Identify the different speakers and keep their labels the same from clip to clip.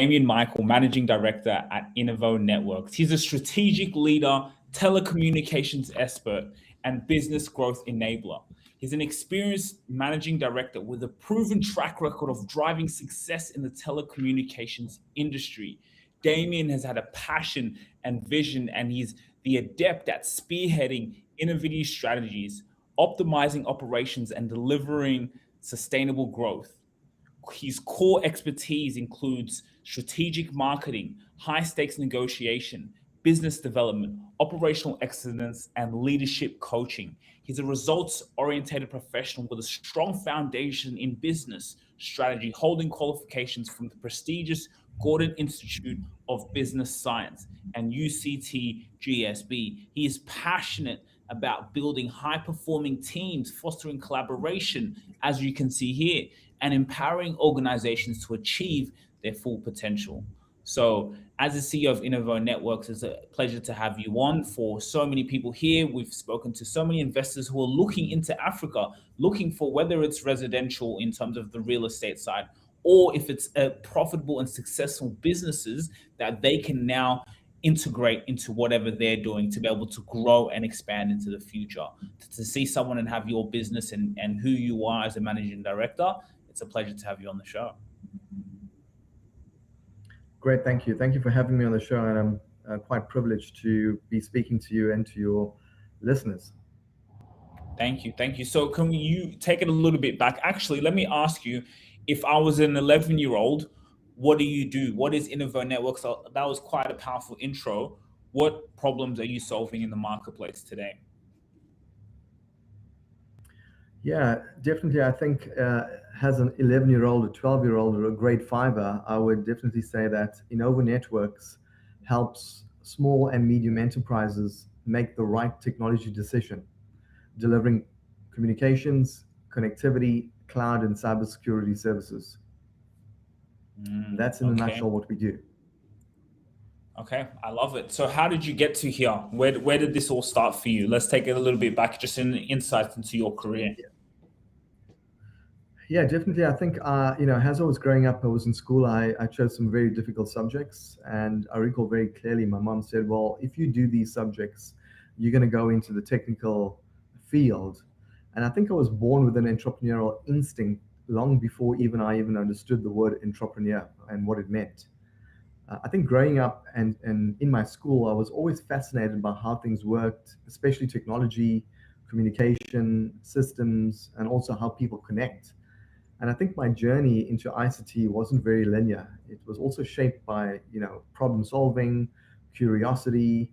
Speaker 1: Damien Michael, Managing Director at Innovo Networks. He's a strategic leader, telecommunications expert, and business growth enabler. He's an experienced managing director with a proven track record of driving success in the telecommunications industry. Damien has had a passion and vision, and he's the adept at spearheading innovative strategies, optimizing operations, and delivering sustainable growth. His core expertise includes strategic marketing, high stakes negotiation, business development, operational excellence, and leadership coaching. He's a results oriented professional with a strong foundation in business strategy, holding qualifications from the prestigious Gordon Institute of Business Science and UCT GSB. He is passionate about building high performing teams, fostering collaboration, as you can see here, and empowering organizations to achieve their full potential. So, as the CEO of Innovo Networks, it's a pleasure to have you on. For so many people here, we've spoken to so many investors who are looking into Africa, looking for whether it's residential in terms of the real estate side, or if it's a profitable and successful businesses that they can now integrate into whatever they're doing to be able to grow and expand into the future. To see someone and have your business and who you are as a managing director, it's a pleasure to have you on the show.
Speaker 2: Great, thank you. Thank you for having me on the show, and I'm quite privileged to be speaking to you and to your listeners.
Speaker 1: Thank you, thank you. So can you take it a little bit back? Actually, let me ask you, if I was an 11-year-old, what do you do? What is Innovo Networks? So that was quite a powerful intro. What problems are you solving in the marketplace today?
Speaker 2: Yeah, definitely. I think as an 11-year-old, a 12-year-old, or a grade fiver, I would definitely say that Innovo Networks helps small and medium enterprises make the right technology decision, delivering communications, connectivity, cloud, and cybersecurity services. That's in a nutshell what we do.
Speaker 1: Okay, I love it. So how did you get to here? Where did this all start for you? Let's take it a little bit back, just in insights into your career.
Speaker 2: Yeah, definitely. I think, as I was growing up, I was in school, I chose some very difficult subjects. And I recall very clearly my mom said, well, if you do these subjects, you're going to go into the technical field. And I think I was born with an entrepreneurial instinct long before I even understood the word entrepreneur and what it meant. I think growing up and in my school, I was always fascinated by how things worked, especially technology, communication, systems, and also how people connect. And I think my journey into ICT wasn't very linear. It was also shaped by, problem solving, curiosity,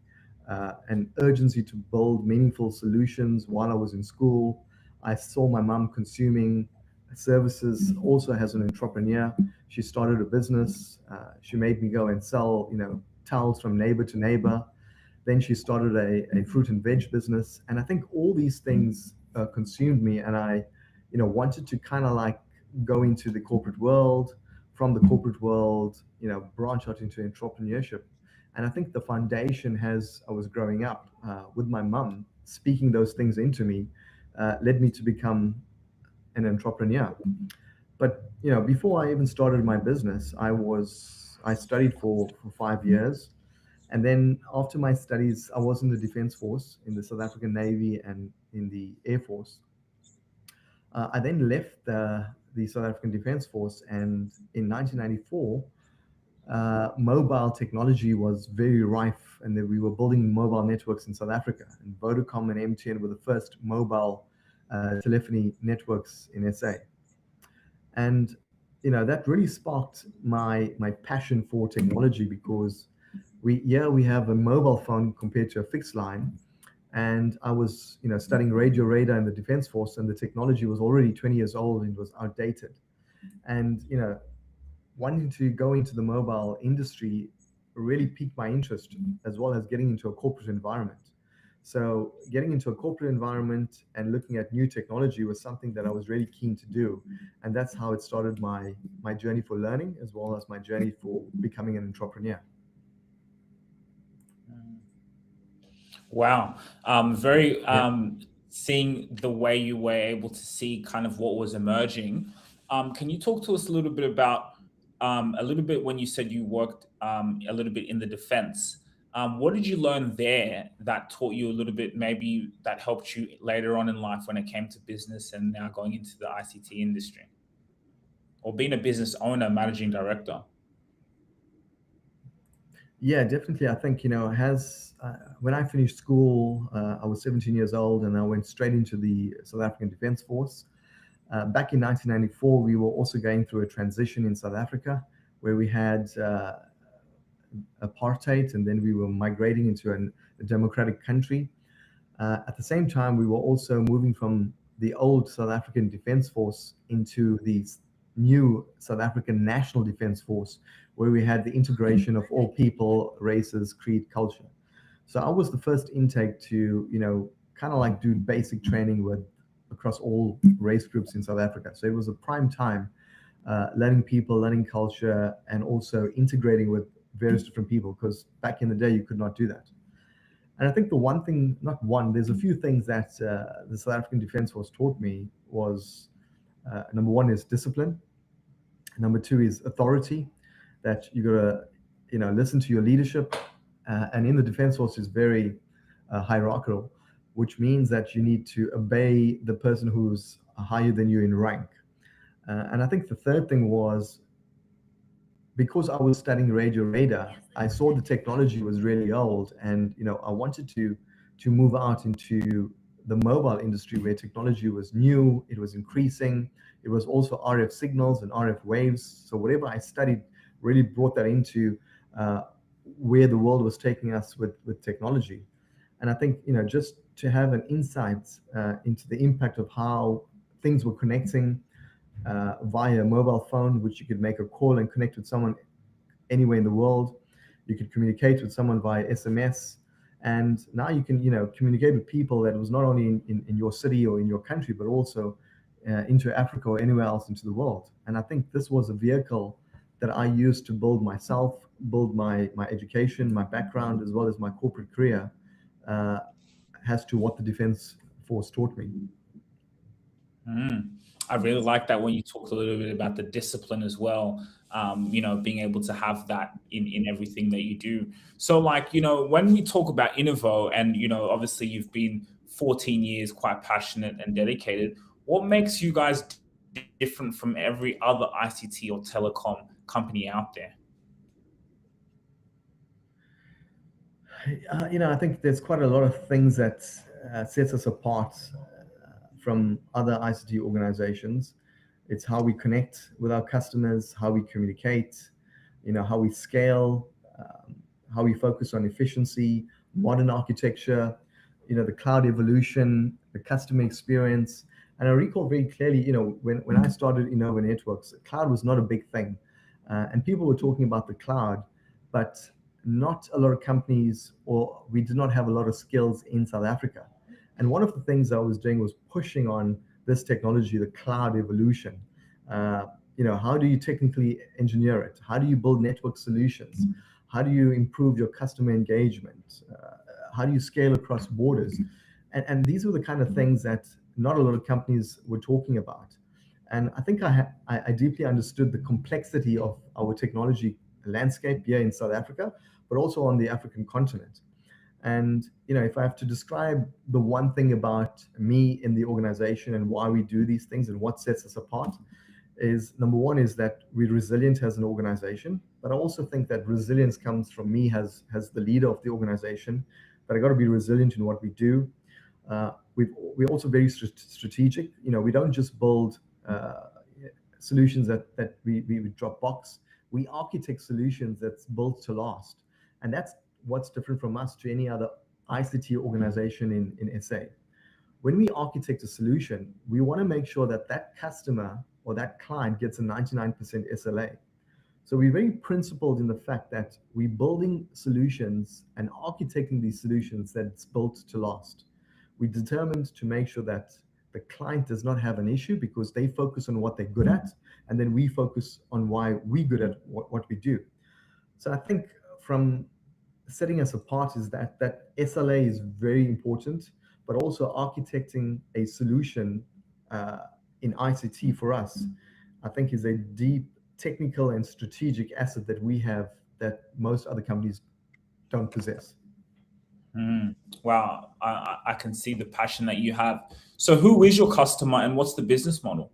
Speaker 2: and urgency to build meaningful solutions while I was in school. I saw my mom consuming services also as an entrepreneur. She started a business. She made me go and sell, towels from neighbor to neighbor. Then she started a fruit and veg business. And I think all these things consumed me. And I, wanted to kind of like go into the corporate world, from the corporate world, branch out into entrepreneurship. And I think the foundation as I was growing up with my mum speaking those things into me led me to become an entrepreneur. But before I even started my business, I studied for 5 years. And then after my studies, I was in the Defense Force, in the South African Navy and in the Air Force. I then left the South African Defense Force, and in 1994, mobile technology was very rife, and that we were building mobile networks in South Africa. And Vodacom and MTN were the first mobile telephony networks in SA. And that really sparked my passion for technology, because we have a mobile phone compared to a fixed line. And I was studying radio radar in the Defense Force, and the technology was already 20 years old and was outdated. And wanting to go into the mobile industry really piqued my interest, as well as getting into a corporate environment. So getting into a corporate environment and looking at new technology was something that I was really keen to do. And that's how it started my journey for learning, as well as my journey for becoming an entrepreneur.
Speaker 1: Wow. Seeing the way you were able to see kind of what was emerging. Can you talk to us a little bit about a little bit when you said you worked a little bit in the defense. What did you learn there that taught you a little bit, maybe that helped you later on in life when it came to business and now going into the ICT industry or being a business owner, managing director?
Speaker 2: Yeah, definitely. I think, has when I finished school, I was 17 years old and I went straight into the South African Defense Force. Back in 1994, we were also going through a transition in South Africa where we had apartheid, and then we were migrating into a democratic country. At the same time, we were also moving from the old South African Defense Force into the new South African National Defense Force, where we had the integration of all people, races, creed, culture. So I was the first intake to, kind of like do basic training with across all race groups in South Africa. So it was a prime time, learning people, learning culture, and also integrating with various different people. Because back in the day, you could not do that. And I think the one thing, not one, there's a few things that the South African Defense Force taught me was number one is discipline. Number two is authority, that you gotta, listen to your leadership. And in the Defense Force is very hierarchical, which means that you need to obey the person who's higher than you in rank. And I think the third thing was because I was studying radio radar, I saw the technology was really old, and I wanted to move out into the mobile industry where technology was new, it was increasing, it was also RF signals and RF waves. So whatever I studied really brought that into uh, where the world was taking us with technology. And I think just to have an insight into the impact of how things were connecting via a mobile phone, which you could make a call and connect with someone anywhere in the world. You could communicate with someone via SMS. And now you can, communicate with people that was not only in your city or in your country, but also into Africa or anywhere else into the world. And I think this was a vehicle that I used to build myself, build my education, my background, as well as my corporate career, uh, as to what the Defense Force taught me.
Speaker 1: Mm. I really like that when you talked a little bit about the discipline as well. Being able to have that in everything that you do. So, like, when we talk about Innovo, and obviously you've been 14 years, quite passionate and dedicated. What makes you guys different from every other ICT or telecom company out there?
Speaker 2: I think there's quite a lot of things that sets us apart from other ICT organizations. It's how we connect with our customers, how we communicate, how we scale, how we focus on efficiency, modern architecture, the cloud evolution, the customer experience. And I recall very clearly, when I started Innovo Networks, cloud was not a big thing. And people were talking about the cloud, but not a lot of companies, or we did not have a lot of skills in South Africa. And one of the things I was doing was pushing on this technology, the cloud evolution. Uh, how do you technically engineer it? How do you build network solutions? How do you improve your customer engagement? How do you scale across borders? And these were the kind of things that not a lot of companies were talking about. And I think I deeply understood the complexity of our technology landscape here in South Africa, but also on the African continent. And if I have to describe the one thing about me in the organization and why we do these things and what sets us apart, is number one is that we're resilient as an organization. But I also think that resilience comes from me as the leader of the organization. That I got to be resilient in what we do. We're also very strategic. We don't just build solutions that we drop box. We architect solutions that's built to last, and that's what's different from us to any other ICT organization in SA. When we architect a solution, we want to make sure that that customer or that client gets a 99% SLA. So we're very principled in the fact that we're building solutions and architecting these solutions that's built to last. We're determined to make sure that the client does not have an issue because they focus on what they're good at, and then we focus on why we're good at what we do. So I think from setting us apart is that SLA is very important, but also architecting a solution uh, in ICT for us, I think is a deep technical and strategic asset that we have that most other companies don't possess.
Speaker 1: Mm. Wow, I can see the passion that you have. So, who is your customer and what's the business model?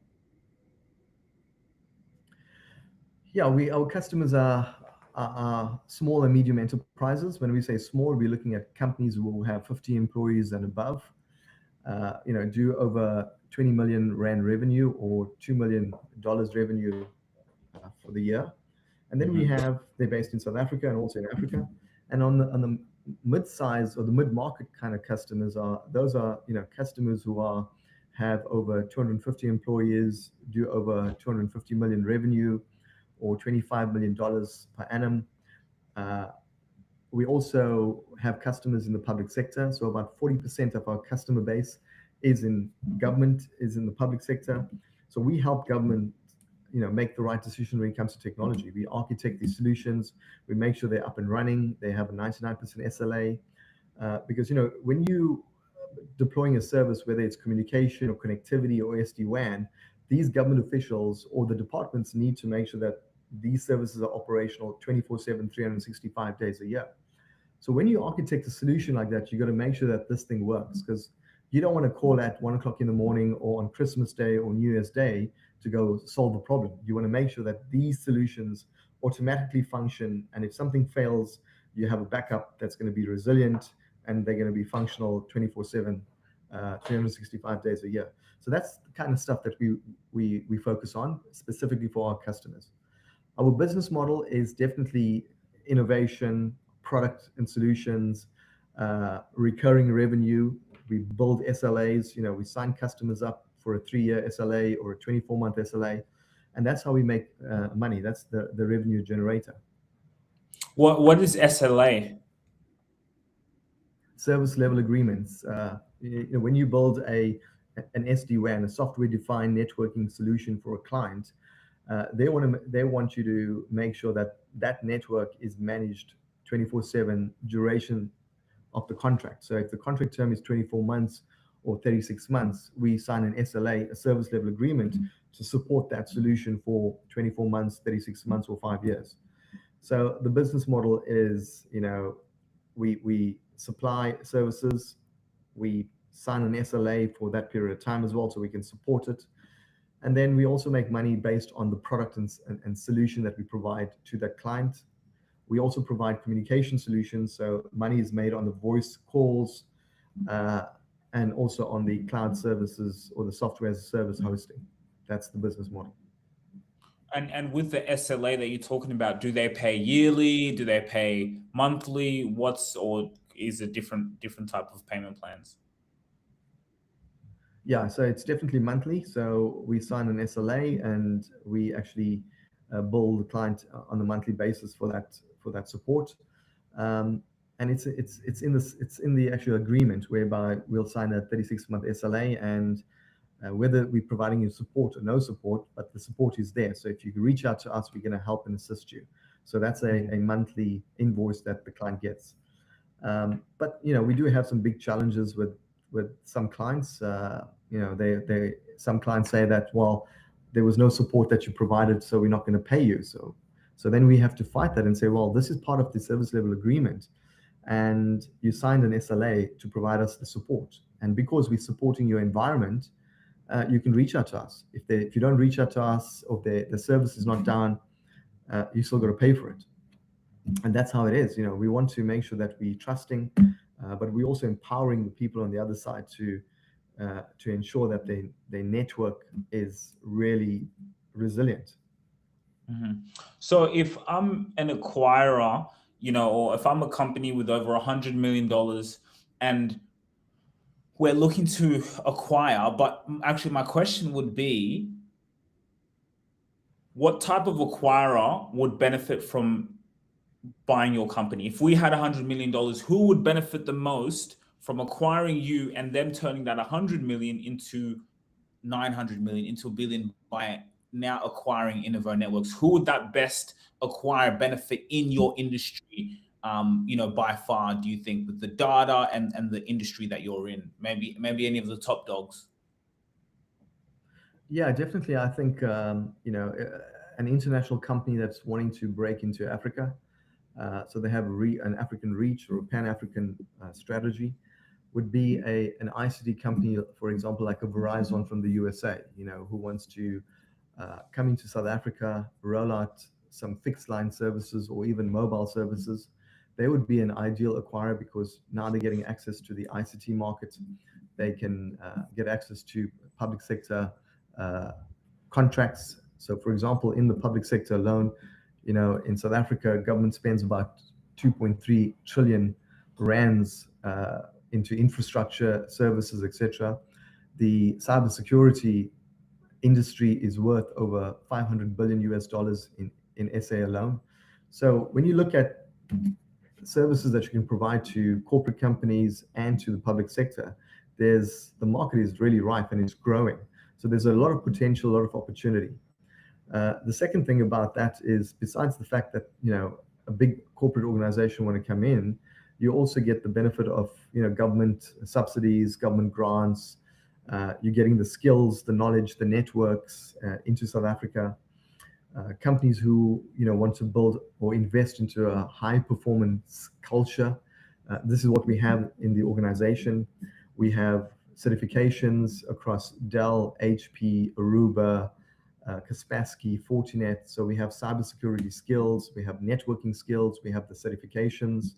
Speaker 2: Yeah, we our customers are small and medium enterprises. When we say small, we're looking at companies who will have 50 employees and above. Do over 20 million rand revenue or $2 million revenue for the year. And then we
Speaker 1: Hmm.
Speaker 2: have they're based in South Africa and also in Africa. And on the mid-size or the mid-market kind of customers are those are customers who are have over 250 employees, do over 250 million revenue, or $25 million per annum. Uh, we also have customers in the public sector. So about 40% of our customer base is in government, is in the public sector. So we help government, make the right decision when it comes to technology. We architect these solutions. We make sure they're up and running. They have a 99% SLA. Because when you deploying a service, whether it's communication or connectivity or SD-WAN, these government officials or the departments need to make sure that these services are operational 24/7, 365 days a year. So when you architect a solution like that, you got to make sure that this thing works, because you don't want to call at 1 o'clock in the morning or on Christmas Day or New Year's Day to go solve a problem. You want to make sure that these solutions automatically function, and if something fails, you have a backup that's going to be resilient and they're going to be functional 24/7, 365 days a year. So that's the kind of stuff that we focus on specifically for our customers. Our business model is definitely innovation, product and solutions, recurring revenue. We build SLAs. We sign customers up for a 3-year SLA or a 24-month SLA, and that's how we make money. That's the revenue generator.
Speaker 1: What is SLA?
Speaker 2: Service level agreements. When you build an SD-WAN, a software-defined networking solution for a client, they want you to make sure that that network is managed 24/7 duration of the contract. So if the contract term is 24 months or 36 months, we sign an SLA, a service level agreement, to support that solution for 24 months, 36 months, or 5 years. So the business model is, we supply services, we sign an SLA for that period of time as well, so we can support it. And then we also make money based on the product and solution that we provide to that client. We also provide communication solutions, so money is made on the voice calls, uh, and also on the cloud services or the software as a service hosting. That's the business model.
Speaker 1: And with the SLA that you're talking about, do they pay yearly? Do they pay monthly? Or is it different type of payment plans?
Speaker 2: Yeah, so it's definitely monthly. So we sign an SLA and we actually bill the client on a monthly basis for that support. And it's in the actual agreement whereby we'll sign a 36-month SLA, and whether we're providing you support or no support, but the support is there. So if you reach out to us, we're going to help and assist you. So that's a monthly invoice that the client gets. But we do have some big challenges with some clients. They some clients say that, well, there was no support that you provided, so we're not going to pay you. So then we have to fight that and say, well, this is part of the service level agreement, and you signed an SLA to provide us the support. And because we're supporting your environment, you can reach out to us. If you don't reach out to us, or the service is not down, you still got to pay for it. And that's how it is. We want to make sure that we're trusting, but we're also empowering the people on the other side to ensure that their network is really resilient.
Speaker 1: Mhm. So if I'm an acquirer, or if I'm a company with over $100 million and we're looking to acquire, but actually my question would be, what type of acquirer would benefit from buying your company? If we had $100 million, who would benefit the most from acquiring you and them turning that 100 million into 900 million, into a billion, by now acquiring Innovo Networks? Who would that best acquire benefit in your industry? By far, do you think, with the data and the industry that you're in? Maybe any of the top dogs.
Speaker 2: Yeah, definitely. I think an international company that's wanting to break into Africa. So they have an African reach or a Pan-African strategy. Would be an ICT company, for example, like a Verizon from the USA, who wants to come into South Africa, roll out some fixed line services or even mobile services. They would be an ideal acquirer because now they're getting access to the ICT market. They can get access to public sector contracts. So, for example, in the public sector alone, in South Africa, government spends about 2.3 trillion rands into infrastructure, services, etc. The cybersecurity industry is worth over 500 billion US dollars in SA alone. So when you look at services that you can provide to corporate companies and to the public sector, the market is really ripe and it's growing. So there's a lot of potential, a lot of opportunity. The second thing about that is, besides the fact that a big corporate organization want to come in, you also get the benefit of government subsidies, government grants. You're getting the skills, the knowledge, the networks into South Africa. Companies who want to build or invest into a high performance culture. This is what we have in the organization. We have certifications across Dell, HP, Aruba, Kaspersky, Fortinet. So we have cybersecurity skills, we have networking skills, we have the certifications.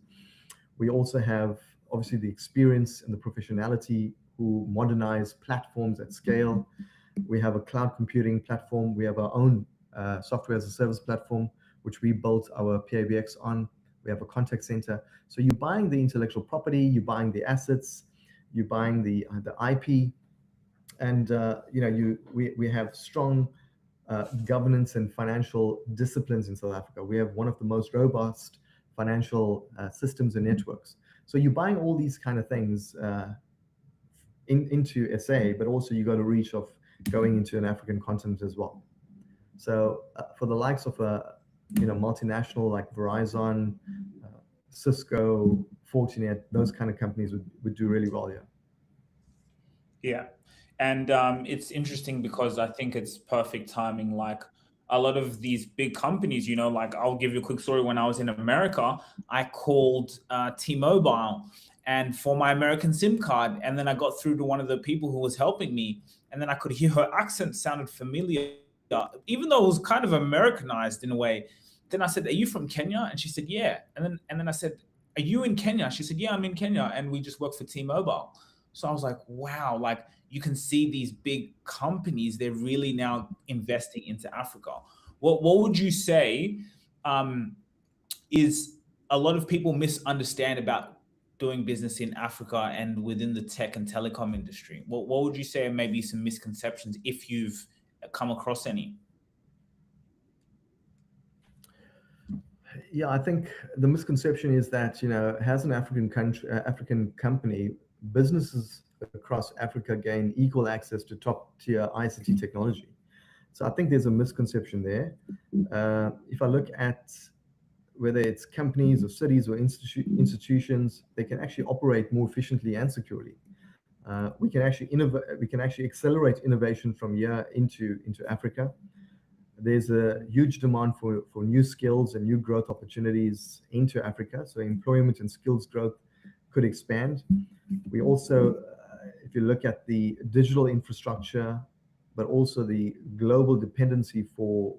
Speaker 2: We also have obviously the experience and the professionality who modernize platforms at scale. We have a cloud computing platform. We have our own software as a service platform, which we built our PABX on. We have a contact center. So you're buying the intellectual property, you're buying the assets, you're buying the IP, and we have strong governance and financial disciplines in South Africa. We have one of the most robust financial systems and networks. So you're buying all these kind of things into SA, but also you got a reach of going into an African continent as well. So for the likes of a multinational like Verizon, Cisco, Fortinet, those kind of companies would do really well here.
Speaker 1: Yeah. And it's interesting because I think it's perfect timing. Like a lot of these big companies, like I'll give you a quick story. When I was in America, I called T-Mobile and for my American SIM card. And then I got through to one of the people who was helping me. And then I could hear her accent sounded familiar, even though it was kind of Americanized in a way. Then I said, "Are you from Kenya?" And she said, "Yeah." And then I said, "Are you in Kenya?" She said, "Yeah, I'm in Kenya." And we just work for T-Mobile. So I was like, wow, like you can see these big companies, they're really now investing into Africa. What would you say is a lot of people misunderstand about doing business in Africa and within the tech and telecom industry? What would you say are maybe some misconceptions if you've come across any?
Speaker 2: Yeah, I think the misconception is that as an African company, businesses across Africa gain equal access to top tier ICT technology. So I think there's a misconception there. If I look at whether it's companies or cities or institutions, they can actually operate more efficiently and securely. We can actually innovate. We can actually accelerate innovation from here into Africa. There's a huge demand for new skills and new growth opportunities into Africa. So employment and skills growth could expand. We also, if you look at the digital infrastructure, but also the global dependency for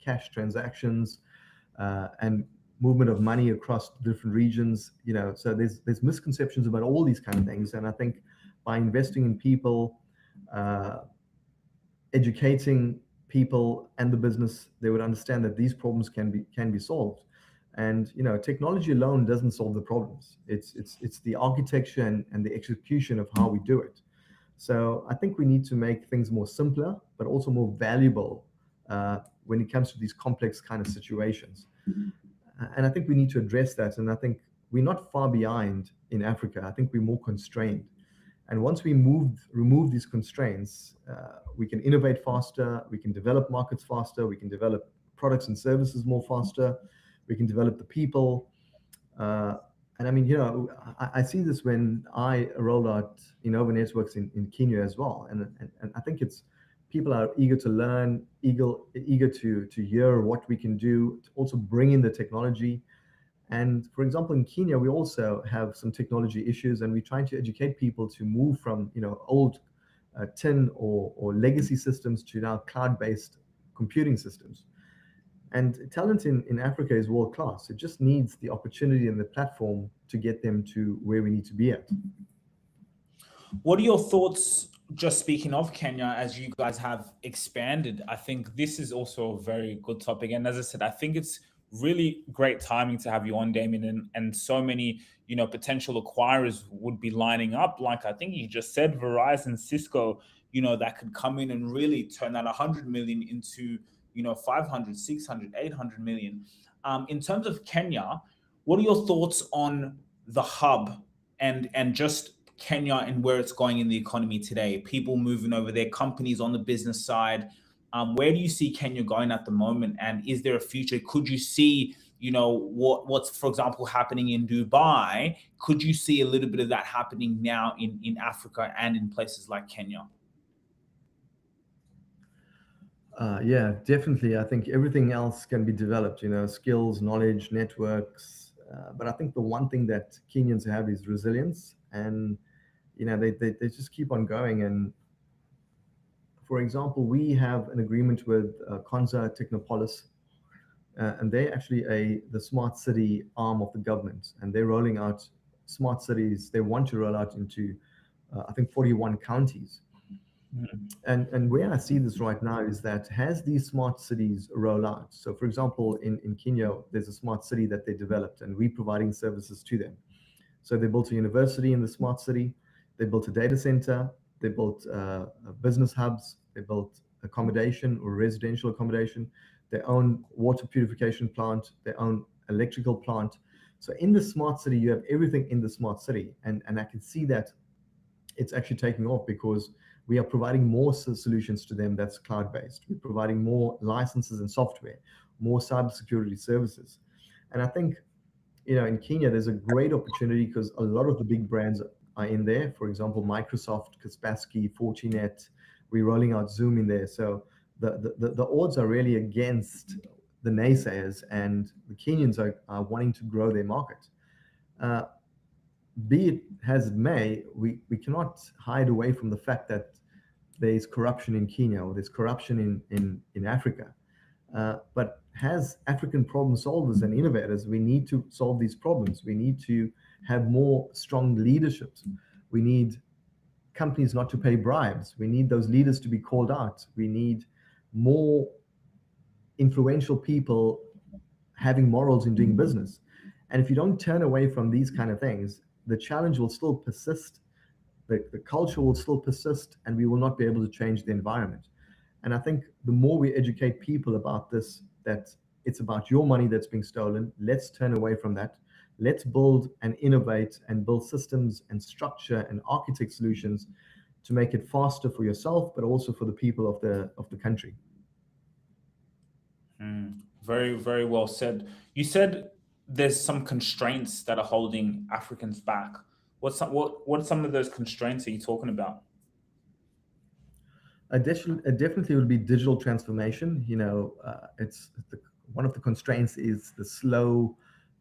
Speaker 2: cash transactions and movement of money across different regions, so there's misconceptions about all these kind of things. And I think by investing in people, educating people and the business, they would understand that these problems can be solved. And technology alone doesn't solve the problems. It's the architecture and the execution of how we do it. So I think we need to make things more simpler, but also more valuable when it comes to these complex kind of situations. And I think we need to address that. And I think we're not far behind in Africa. I think we're more constrained. And once we remove these constraints, we can innovate faster, we can develop markets faster, we can develop products and services more faster, we can develop the people. And I mean, I see this when I rolled out Innovo networks in Kenya as well. And I think it's People are eager to learn, eager to hear what we can do, to also bring in the technology. And for example, in Kenya, we also have some technology issues, and we're trying to educate people to move from old tin or legacy systems to now cloud-based computing systems. And talent in Africa is world class. It just needs the opportunity and the platform to get them to where we need to be at.
Speaker 1: What are your thoughts, just speaking of Kenya, as you guys have expanded? I think this is also a very good topic. And as I said, I think it's really great timing to have you on, Damien, and so many, potential acquirers would be lining up. Like I think you just said, Verizon, Cisco, that could come in and really turn that 100 million into, 500, 600, 800 million. In terms of Kenya, what are your thoughts on the hub and just Kenya and where it's going in the economy today? People moving over there, companies on the business side. Where do you see Kenya going at the moment? And is there a future? Could you see, what's, for example, happening in Dubai? Could you see a little bit of that happening now in Africa and in places like Kenya?
Speaker 2: Yeah, definitely. I think everything else can be developed, skills, knowledge, networks. But I think the one thing that Kenyans have is resilience, and they just keep on going. And for example, we have an agreement with Konza Technopolis, and they're actually the smart city arm of the government, and they're rolling out smart cities. They want to roll out into, I think, 41 counties. And where I see this right now is that as these smart cities roll out, so for example, in Kenya, there's a smart city that they developed, and we're providing services to them. So they built a university in the smart city, they built a data center, they built business hubs, they built accommodation or residential accommodation, their own water purification plant, their own electrical plant. So in the smart city, you have everything in the smart city. And I can see that it's actually taking off because we are providing more solutions to them that's cloud-based. We're providing more licenses and software, more cybersecurity services. And I think, in Kenya, there's a great opportunity because a lot of the big brands are in there. For example, Microsoft, Kaspersky, Fortinet. We're rolling out Zoom in there. So the odds are really against the naysayers, and the Kenyans are wanting to grow their market. Uh, be it as it may, we cannot hide away from the fact that there is corruption in Kenya or there's corruption in Africa. But as African problem solvers and innovators, we need to solve these problems. We need to have more strong leaderships. We need companies not to pay bribes. We need those leaders to be called out. We need more influential people having morals in doing business. And if you don't turn away from these kind of things, the challenge will still persist, the culture will still persist, and we will not be able to change the environment. And I think the more we educate people about this, that it's about your money that's being stolen, let's turn away from that. Let's build and innovate and build systems and structure and architect solutions to make it faster for yourself, but also for the people of the country.
Speaker 1: Very, very well said. You said there's some constraints that are holding Africans back. What some of those constraints are you talking about?
Speaker 2: Definitely will be digital transformation. One of the constraints is the slow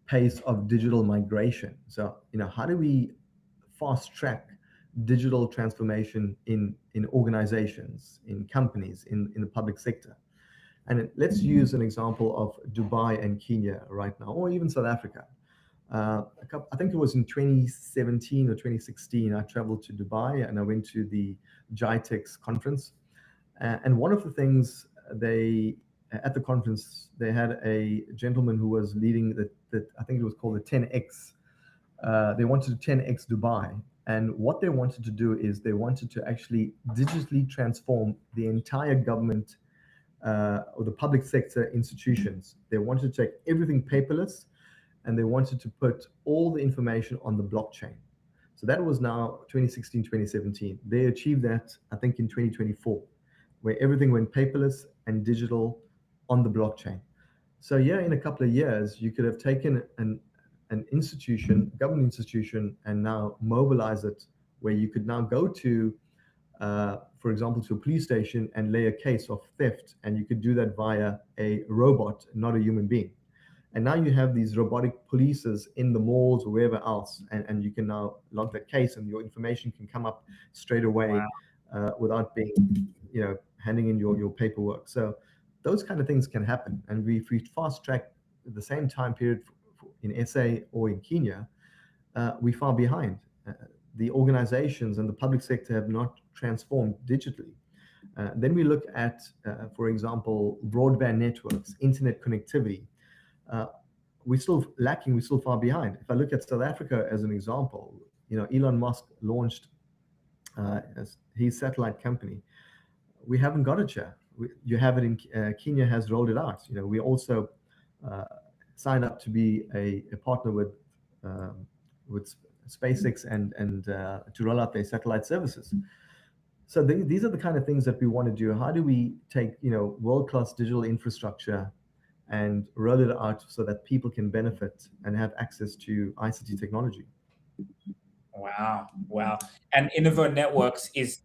Speaker 2: pace of digital migration. So, how do we fast track digital transformation in organizations, in companies, in the public sector? And let's use an example of Dubai and Kenya right now, or even South Africa. I think it was in 2017 or 2016, I traveled to Dubai and I went to the GITEX conference. And one of the things at the conference, they had a gentleman who was leading I think it was called the 10X. They wanted to 10X Dubai. And what they wanted to do is they wanted to actually digitally transform the entire government or the public sector institutions. They wanted to take everything paperless, and they wanted to put all the information on the blockchain. So that was now 2016, 2017. They achieved that, I think, in 2024, where everything went paperless and digital on the blockchain. So yeah, in a couple of years, you could have taken an institution, a government institution, and now mobilize it where you could now go to for example, to a police station and lay a case of theft, and you could do that via a robot, not a human being. And now you have these robotic polices in the malls or wherever else, and you can now log that case, and your information can come up straight away
Speaker 1: Wow.
Speaker 2: without being, handing in your paperwork. So those kind of things can happen. And if we fast track the same time period in SA or in Kenya, we're far behind. The organizations and the public sector have not transformed digitally. Then we look at, for example, broadband networks, internet connectivity. Uh, we're still lacking, we're still far behind. If I look at South Africa as an example, Elon Musk launched his satellite company. We haven't got it yet. You have it in Kenya has rolled it out. We also uh, signed up to be a partner with SpaceX and to roll out their satellite services. So these are the kind of things that we want to do. How do we take world-class digital infrastructure and roll it out so that people can benefit and have access to ICT technology?
Speaker 1: Wow, wow. And Innovo Networks is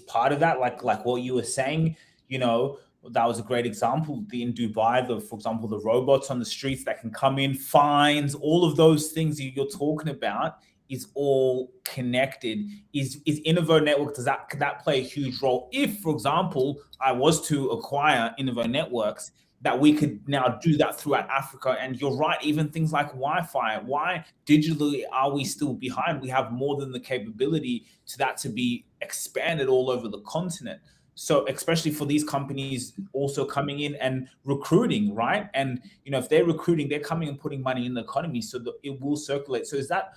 Speaker 1: part of that. Like what you were saying, you know, that was a great example. In Dubai, for example, the robots on the streets that can come in, fines, all of those things you're talking about is all connected. Is Innovo Network, could that play a huge role? If, for example, I was to acquire Innovo Networks, that we could now do that throughout Africa. And you're right, even things like Wi-Fi. Why digitally are we still behind? We have more than the capability to be expanded all over the continent. So especially for these companies also coming in and recruiting, right? And if they're recruiting, they're coming and putting money in the economy, so that it will circulate. So is that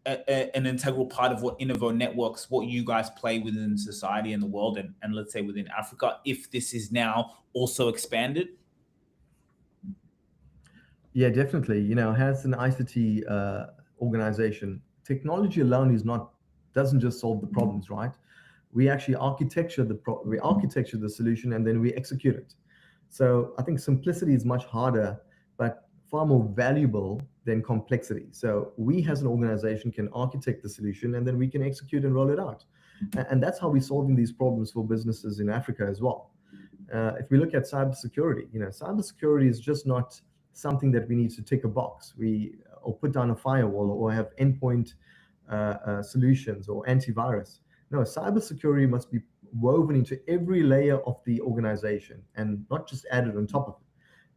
Speaker 1: an integral part of what Innovo Networks, what you guys play within society and the world, and let's say within Africa, if this is now also expanded?
Speaker 2: Yeah, definitely. As an ICT organization, technology alone doesn't just solve the problems, right? We actually architecture the solution, and then we execute it. So I think simplicity is much harder, but far more valuable than complexity. So we as an organization can architect the solution, and then we can execute and roll it out. And that's how we're solving these problems for businesses in Africa as well. If we look at cybersecurity, cybersecurity is just not something that we need to tick a box. Or put down a firewall or have endpoint solutions or antivirus. No, cybersecurity must be woven into every layer of the organization and not just added on top of it.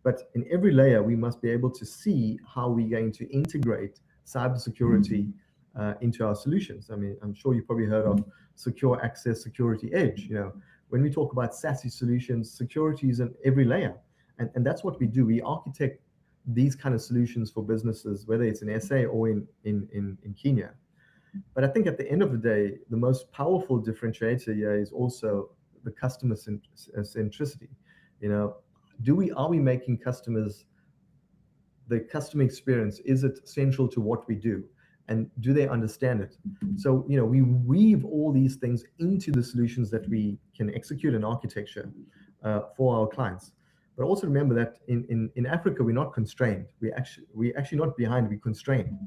Speaker 2: But in every layer, we must be able to see how we're going to integrate cybersecurity into our solutions. I mean, I'm sure you've probably heard of secure access, security edge. When we talk about SASE solutions, security is in every layer. And that's what we do. We architect these kind of solutions for businesses, whether it's in SA or in Kenya. But I think at the end of the day, the most powerful differentiator here is also the customer centricity. Are we making the customer experience, is it central to what we do? And do they understand it? So, we weave all these things into the solutions that we can execute in architecture for our clients. But also remember that in Africa, we're not constrained. We're actually not behind, we're constrained.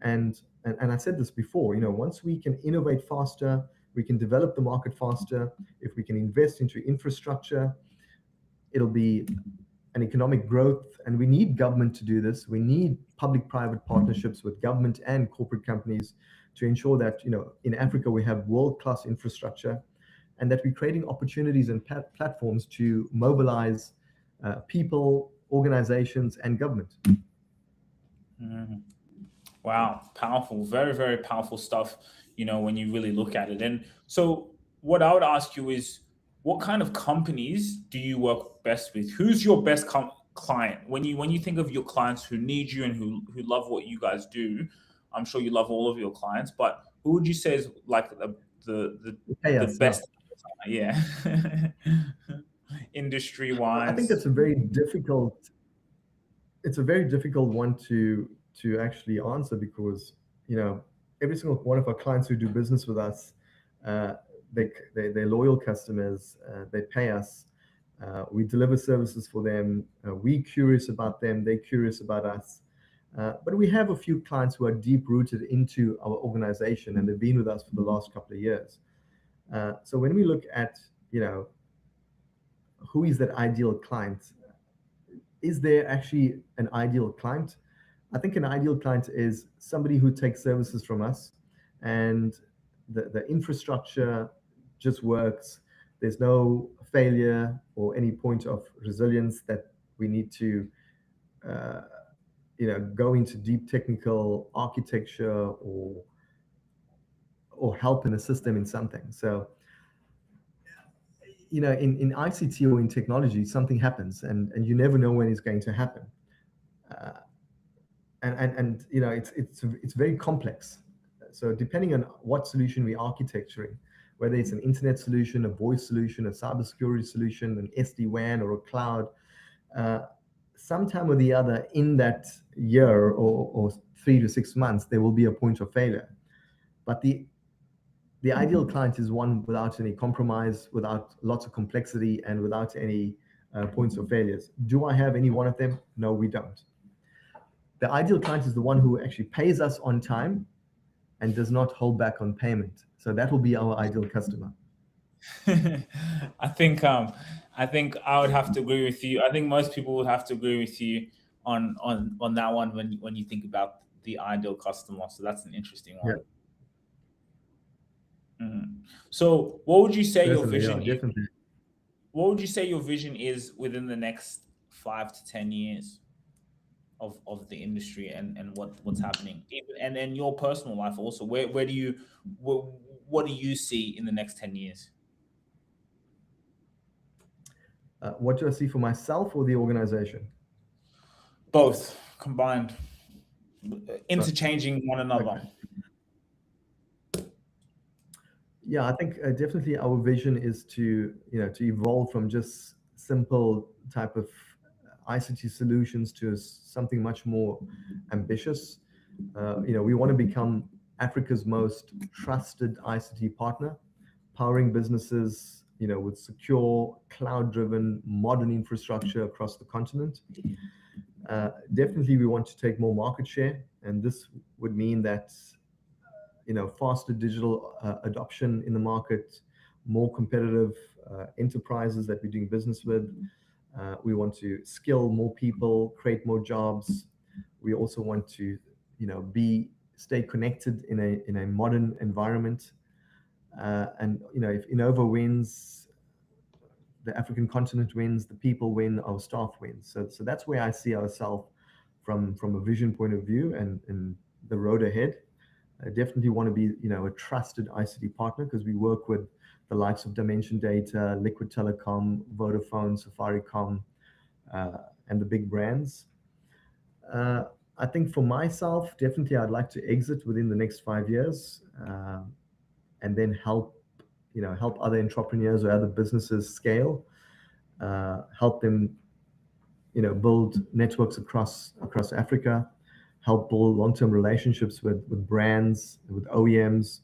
Speaker 2: And I said this before, once we can innovate faster, we can develop the market faster. If we can invest into infrastructure, it'll be an economic growth. And we need government to do this. We need public-private partnerships with government and corporate companies to ensure that, in Africa, we have world-class infrastructure, and that we're creating opportunities and platforms to mobilize people, organizations, and government.
Speaker 1: Mhm. Wow, powerful, very, very powerful stuff, when you really look at it. And so what I would ask you is, what kind of companies do you work best with? Who's your best client? When you think of your clients who need you and who love what you guys do, I'm sure you love all of your clients, but who would you say is like the
Speaker 2: Yeah,
Speaker 1: the
Speaker 2: so
Speaker 1: best, yeah, industry
Speaker 2: I think
Speaker 1: wise?
Speaker 2: it's a very difficult one to actually answer, because every single one of our clients who do business with us, uh, they're loyal customers. They pay us. We deliver services for them. We're curious about them. They're curious about us. But we have a few clients who are deep rooted into our organization, and they've been with us for the last couple of years. So when we look at, you know, who is that ideal client, is there actually an ideal client? I think an ideal client is somebody who takes services from us and the infrastructure just works. There's no failure or any point of resilience that we need to, uh, go into deep technical architecture or help and assist them in something. So, in ICT or in technology, something happens and you never know when it's going to happen. Uh, and it's very complex. So depending on what solution we're architecturing, whether it's an internet solution, a voice solution, a cybersecurity solution, an SD-WAN or a cloud, uh, sometime or the other in that year or 3 to 6 months, there will be a point of failure. But the ideal client is one without any compromise, without lots of complexity, and without any points of failures. Do I have any one of them? No, we don't. The ideal client is the one who actually pays us on time and does not hold back on payment. So that will be our ideal customer.
Speaker 1: I think I think I would have to agree with you. I think most people would have to agree with you on that one when you think about the ideal customer. So that's an interesting
Speaker 2: Yeah,
Speaker 1: one. Mhm. So what would you say your
Speaker 2: certainly. Yeah,
Speaker 1: vision is?
Speaker 2: definitely.
Speaker 1: What would you say your vision is within the next 5 to 10 years of the industry and what's happening, even and in your personal life also? Where do you what do you see in the next 10 years?
Speaker 2: What do I see for myself or the organization?
Speaker 1: Both combined,
Speaker 2: Right.
Speaker 1: interchanging one another.
Speaker 2: Okay. Yeah, I think definitely our vision is to evolve from just simple type of ICT solutions to something much more ambitious. We want to become Africa's most trusted ICT partner, powering businesses, with secure, cloud-driven, modern infrastructure across the continent. Definitely, we want to take more market share, and this would mean that faster digital adoption in the market, more competitive enterprises that we're doing business with. We want to skill more people, create more jobs. We also want to, be stay connected in a modern environment. And if Innovo wins, the African continent wins, the people win, our staff wins. So that's where I see ourselves from a vision point of view and the road ahead. I definitely want to be, a trusted ICT partner because we work with the likes of Dimension Data, Liquid Telecom, Vodafone, Safaricom, and the big brands. Uh, I think for myself, definitely I'd like to exit within the next 5 years, and then help other entrepreneurs or other businesses scale, help them build networks across Africa, help build long-term relationships with brands, with OEMs,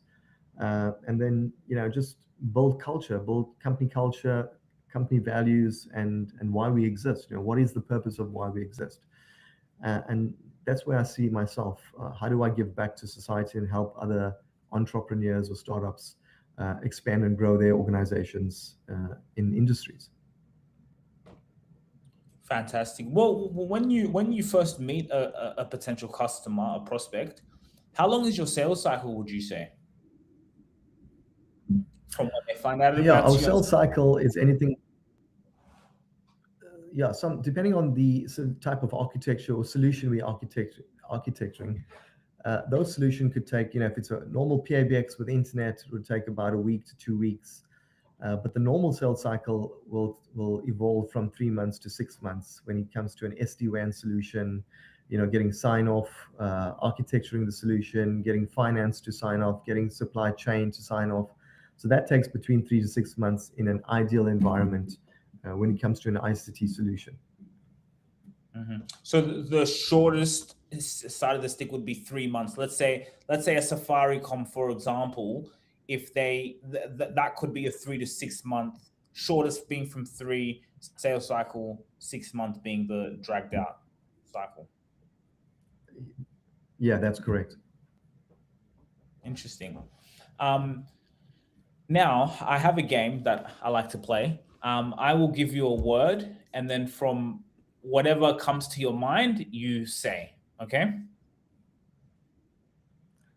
Speaker 2: and then just build company culture, company values, and why we exist. What is the purpose of why we exist? And that's where I see myself. How do I give back to society and help other entrepreneurs or startups expand and grow their organizations in industries?
Speaker 1: Fantastic. Well, when you first meet a potential customer, a prospect, how long is your sales cycle? Would you say from when they find out
Speaker 2: Yeah,
Speaker 1: about
Speaker 2: our
Speaker 1: you?
Speaker 2: sales cycle is anything. Yeah, some depending on the type of architecture or solution we architecturing. Those solution could take, if it's a normal PABX with internet, it would take about a week to 2 weeks. But the normal sales cycle will evolve from 3 months to 6 months when it comes to an SD-WAN solution, getting sign off, architecturing the solution, getting finance to sign off, getting supply chain to sign off. So that takes between 3 to 6 months in an ideal environment when it comes to an ICT solution.
Speaker 1: So the shortest side of the stick would be 3 months. Let's say a Safaricom, for example, if that could be a 3 to 6 month, shortest being from three sales cycle, 6 months being the dragged out cycle.
Speaker 2: Yeah, that's correct.
Speaker 1: Interesting. Um, Now, I have a game that I like to play. I will give you a word, and then from whatever comes to your mind, you say, okay?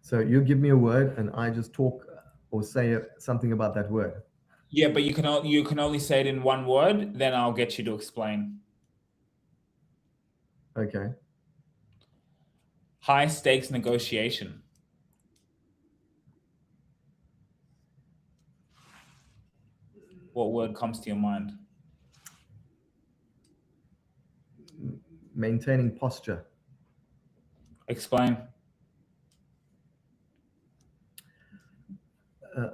Speaker 2: So you give me a word, and I just talk or say something about that word.
Speaker 1: Yeah, but you can only say it in one word, then I'll get you to explain.
Speaker 2: Okay.
Speaker 1: High stakes negotiation. What word comes to your mind?
Speaker 2: Maintaining posture.
Speaker 1: Explain.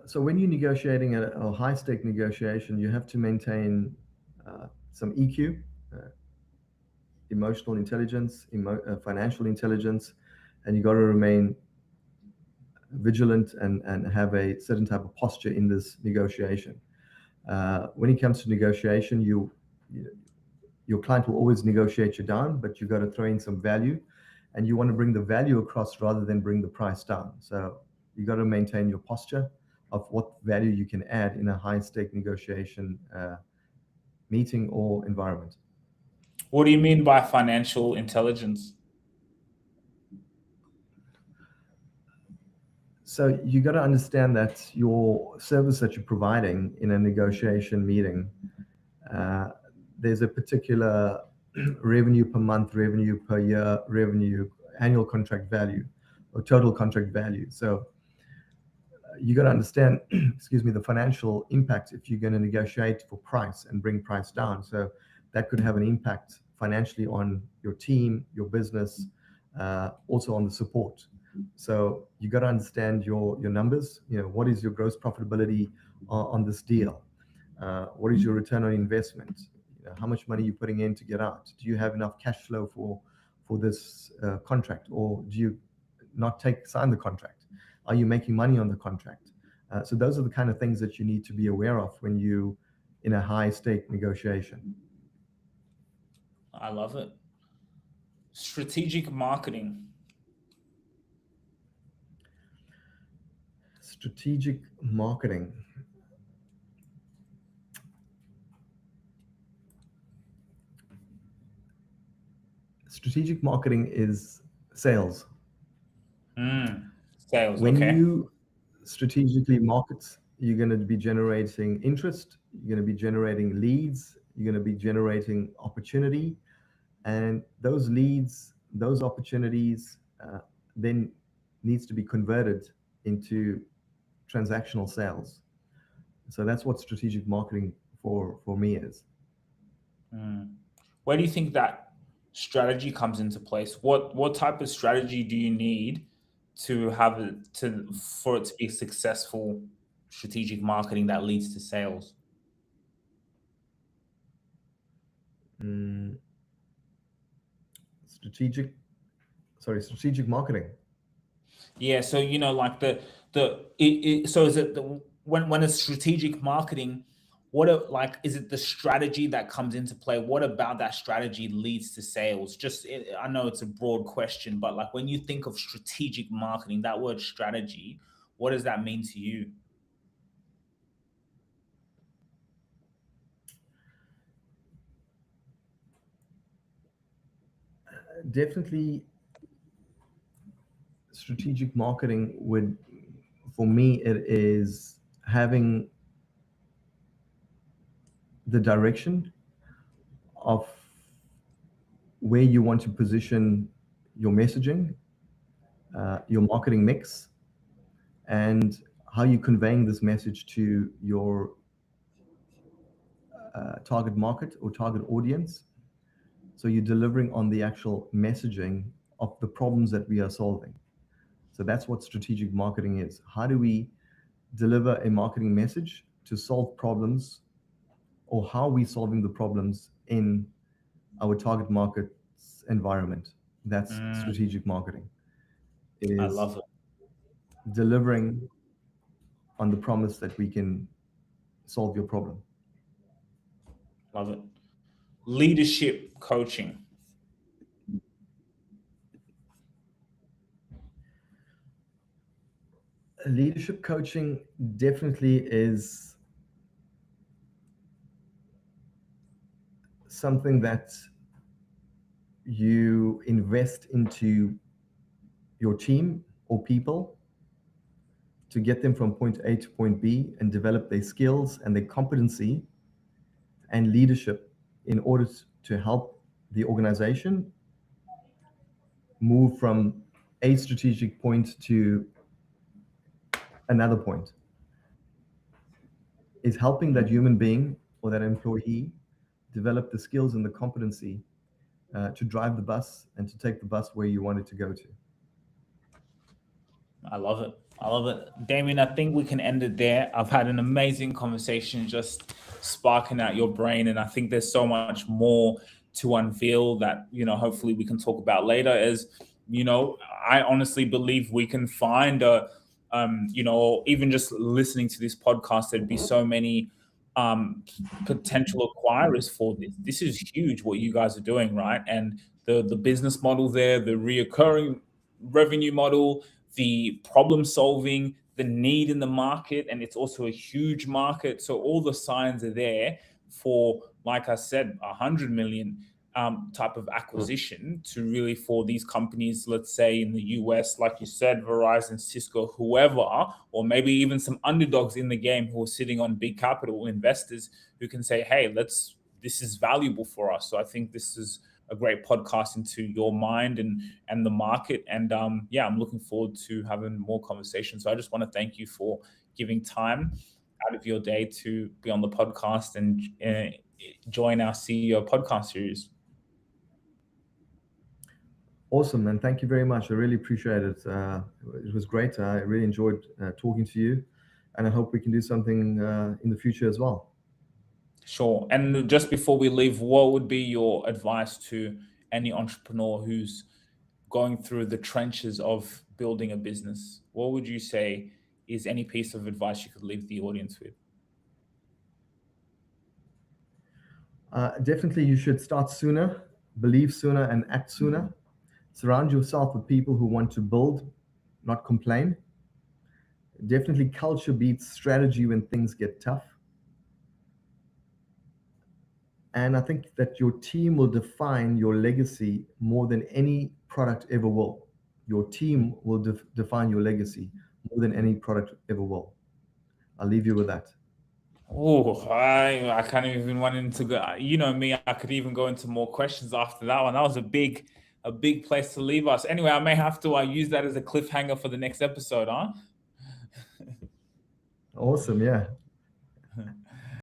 Speaker 2: So when you're negotiating a high stake negotiation, you have to maintain some EQ, uh, emotional intelligence, financial intelligence, and you got to remain vigilant and have a certain type of posture in this negotiation. When it comes to negotiation, your client will always negotiate you down, but you got to throw in some value, and you want to bring the value across rather than bring the price down. So you got to maintain your posture of what value you can add in a high stake negotiation meeting or environment.
Speaker 1: What do you mean by financial intelligence?
Speaker 2: So you got to understand that your service that you're providing in a negotiation meeting, uh, there's a particular revenue per month, revenue per year, revenue, annual contract value, or total contract value. So you got to understand, excuse me, the financial impact if you're going to negotiate for price and bring price down. So that could have an impact financially on your team, your business, also on the support. So you got to understand your numbers. You know, what is your gross profitability on this deal? What is your return on investment? You know, how much money are you putting in to get out? Do you have enough cash flow for this contract, or do you not sign the contract? Are you making money on the contract? So those are the kind of things that you need to be aware of when you in a high stake negotiation.
Speaker 1: I love it. Strategic marketing.
Speaker 2: Strategic marketing. Strategic marketing is sales.
Speaker 1: Sales,
Speaker 2: When
Speaker 1: okay.
Speaker 2: you strategically market, you're going to be generating interest, you're going to be generating leads, you're going to be generating opportunity, and those leads, those opportunities, then needs to be converted into transactional sales. So that's what strategic marketing for me is.
Speaker 1: Where do you think that strategy comes into place? What type of strategy do you need to have it to for it to be successful strategic marketing that leads to sales?
Speaker 2: Mm, strategic, strategic marketing.
Speaker 1: Yeah, so like so is it when it's strategic marketing, like is it the strategy that comes into play? What about that strategy leads to sales? I know it's a broad question, but like when you think of strategic marketing, that word strategy, what does that mean to you?
Speaker 2: Definitely, strategic marketing would, for me, it is having the direction of where you want to position your messaging, your marketing mix, and how you're conveying this message to your target market or target audience. So you're delivering on the actual messaging of the problems that we are solving. So that's what strategic marketing is. How do we deliver a marketing message to solve problems, or how are we solving the problems in our target market's environment? That's
Speaker 1: Mm,
Speaker 2: strategic marketing. It
Speaker 1: I
Speaker 2: is
Speaker 1: love it.
Speaker 2: delivering on the promise that we can solve your problem.
Speaker 1: Love it. Leadership coaching.
Speaker 2: Leadership coaching definitely is something that you invest into your team or people to get them from point A to point B and develop their skills and their competency and leadership in order to help the organization move from a strategic point to another point. Is helping that human being or that employee develop the skills and the competency to drive the bus and to take the bus where you want it to go to.
Speaker 1: I love it. I love it. Damien, I think we can end it there. I've had an amazing conversation just sparking out your brain. And I think there's so much more to unveil that, hopefully we can talk about later. I honestly believe we can find even just listening to this podcast, there'd be so many potential acquirers for this. This is huge what you guys are doing, right? And the business model there, the reoccurring revenue model, the problem solving, the need in the market, and it's also a huge market. So all the signs are there for, like I said, 100 million type of acquisition to really for these companies, let's say in the US, like you said, Verizon, Cisco, whoever, or maybe even some underdogs in the game who are sitting on big capital investors who can say, hey, this is valuable for us. So I think this is a great podcast into your mind and the market. And I'm looking forward to having more conversations. So I just want to thank you for giving time out of your day to be on the podcast and join our CEO podcast series.
Speaker 2: Awesome, man. Thank you very much. I really appreciate it. It was great. I really enjoyed talking to you, and I hope we can do something in the future as well.
Speaker 1: Sure. And just before we leave, what would be your advice to any entrepreneur who's going through the trenches of building a business? What would you say is any piece of advice you could leave the audience with?
Speaker 2: Definitely, you should start sooner, believe sooner, and act sooner. Surround yourself with people who want to build, not complain. Definitely, culture beats strategy when things get tough. And I think that your team will define your legacy more than any product ever will. Your team will define your legacy more than any product ever will. I'll leave you with that.
Speaker 1: Oh, I can't even want into go. You know me, I could even go into more questions after that one. That was a big place to leave us. Anyway, I may have to use that as a cliffhanger for the next episode, huh?
Speaker 2: Awesome. Yeah.